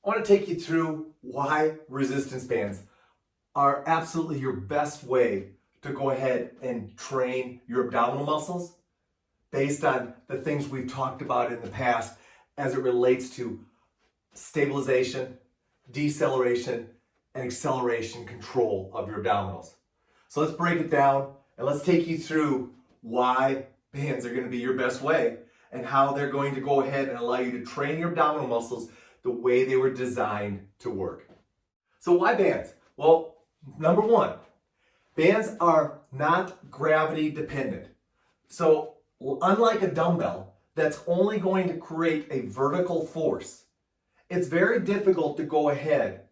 I want to take you through why resistance bands are absolutely your best way to go ahead and train your abdominal muscles based on the things we've talked about in the past as it relates to stabilization, deceleration, and acceleration control of your abdominals. So let's break it down and let's take you through why bands are going to be your best way and how they're going to go ahead and allow you to train your abdominal muscles the way they were designed to work. So why bands? Well, number one, bands are not gravity dependent. So unlike a dumbbell that's only going to create a vertical force, it's very difficult to go ahead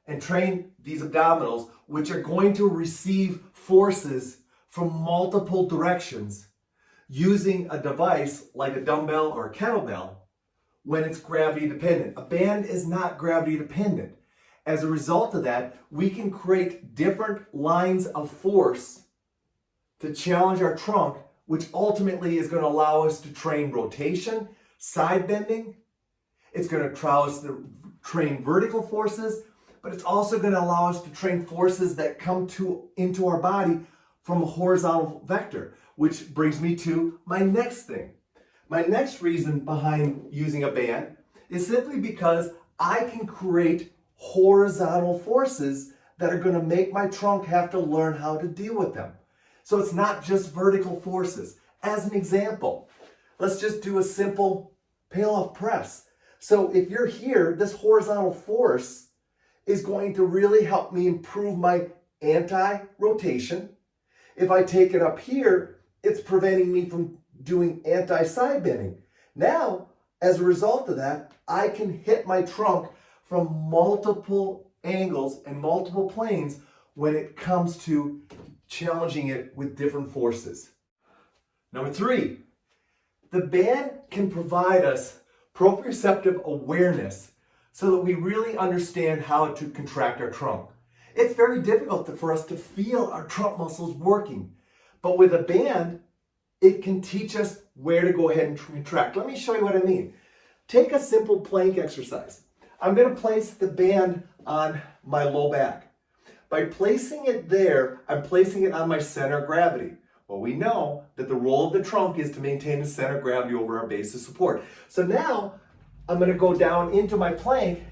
and train these abdominals, which are going to receive forces from multiple directions using a device like a dumbbell or a kettlebell when it's gravity dependent. A band is not gravity dependent. As a result of that, we can create different lines of force to challenge our trunk, which ultimately is going to allow us to train rotation, side bending. It's going to allow us to train vertical forces, but it's also going to allow us to train forces that come into our body from a horizontal vector, which brings me to my next thing. My next reason behind using a band is simply because I can create horizontal forces that are going to make my trunk have to learn how to deal with them. So it's not just vertical forces. As an example, let's just do a simple peel-off press. So if you're here, this horizontal force is going to really help me improve my anti-rotation. If I take it up here, it's preventing me from doing anti-side bending. Now, as a result of that, I can hit my trunk from multiple angles and multiple planes when it comes to challenging it with different forces. Number three, the band can provide us proprioceptive awareness so that we really understand how to contract our trunk. It's very difficult for us to feel our trunk muscles working, but with a band, it can teach us where to go ahead and contract. Let me show you what I mean. Take a simple plank exercise. I'm going to place the band on my low back. By placing it there, I'm placing it on my center of gravity. Well, we know that the role of the trunk is to maintain the center of gravity over our base of support. So now I'm going to go down into my plank,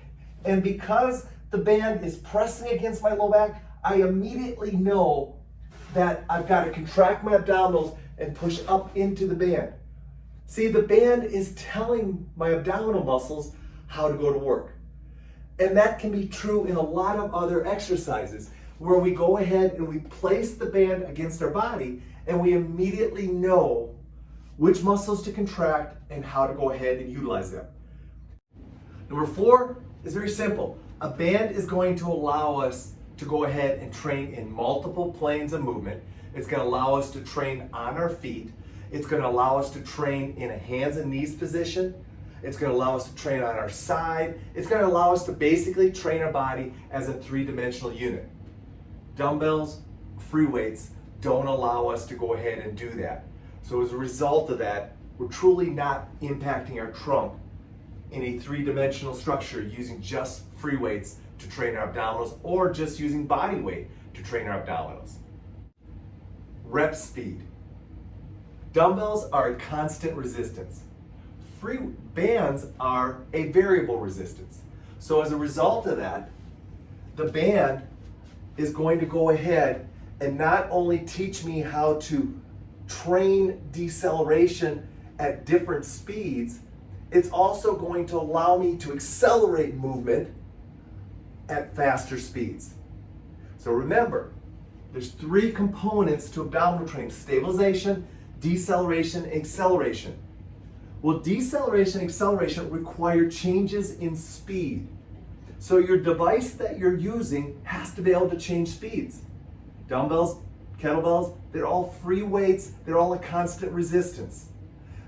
and because the band is pressing against my low back, I immediately know that I've got to contract my abdominals and push up into the band. See, the band is telling my abdominal muscles how to go to work. And that can be true in a lot of other exercises where we go ahead and we place the band against our body and we immediately know which muscles to contract and how to go ahead and utilize them. Number four is very simple. A band is going to allow us to go ahead and train in multiple planes of movement. It's going to allow us to train on our feet. It's going to allow us to train in a hands and knees position. It's going to allow us to train on our side. It's going to allow us to basically train our body as a three-dimensional unit. Dumbbells, free weights don't allow us to go ahead and do that. So as a result of that, we're truly not impacting our trunk in a three-dimensional structure using just free weights to train our abdominals or just using body weight to train our abdominals. Rep speed. Dumbbells are a constant resistance. Free bands are a variable resistance. So as a result of that, the band is going to go ahead and not only teach me how to train deceleration at different speeds, it's also going to allow me to accelerate movement at faster speeds. So remember, there's three components to abdominal training: stabilization, deceleration, and acceleration. Well, deceleration and acceleration require changes in speed. So your device that you're using has to be able to change speeds. Dumbbells, kettlebells, they're all free weights, they're all a constant resistance.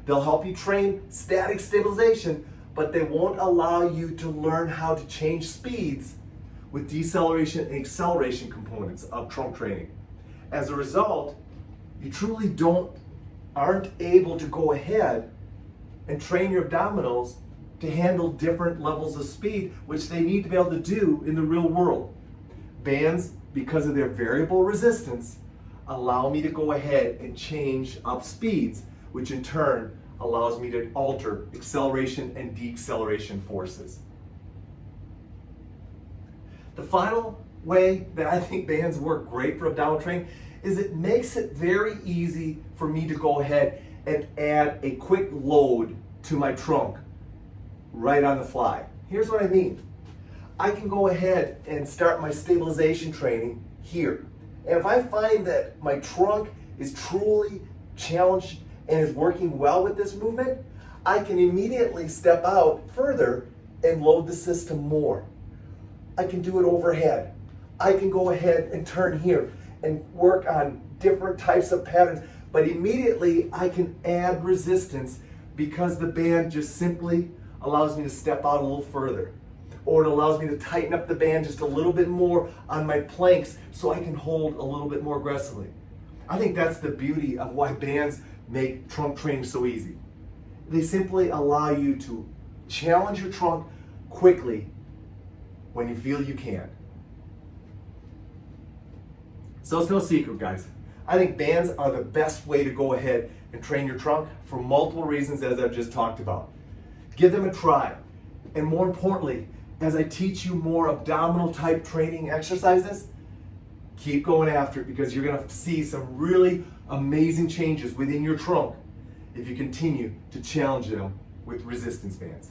They'll help you train static stabilization, but they won't allow you to learn how to change speeds with deceleration and acceleration components of trunk training. As a result, you truly aren't able to go ahead and train your abdominals to handle different levels of speed, which they need to be able to do in the real world. Bands, because of their variable resistance, allow me to go ahead and change up speeds, which in turn allows me to alter acceleration and deceleration forces. The final way that I think bands work great for abdominal training is it makes it very easy for me to go ahead and add a quick load to my trunk right on the fly. Here's what I mean. I can go ahead and start my stabilization training here. And if I find that my trunk is truly challenged and is working well with this movement, I can immediately step out further and load the system more. I can do it overhead. I can go ahead and turn here and work on different types of patterns, but immediately I can add resistance because the band just simply allows me to step out a little further. Or it allows me to tighten up the band just a little bit more on my planks so I can hold a little bit more aggressively. I think that's the beauty of why bands make trunk training so easy. They simply allow you to challenge your trunk quickly when you feel you can. So it's no secret, guys. I think bands are the best way to go ahead and train your trunk for multiple reasons, as I've just talked about. Give them a try. And more importantly, as I teach you more abdominal type training exercises, keep going after it, because you're going to see some really amazing changes within your trunk if you continue to challenge them with resistance bands.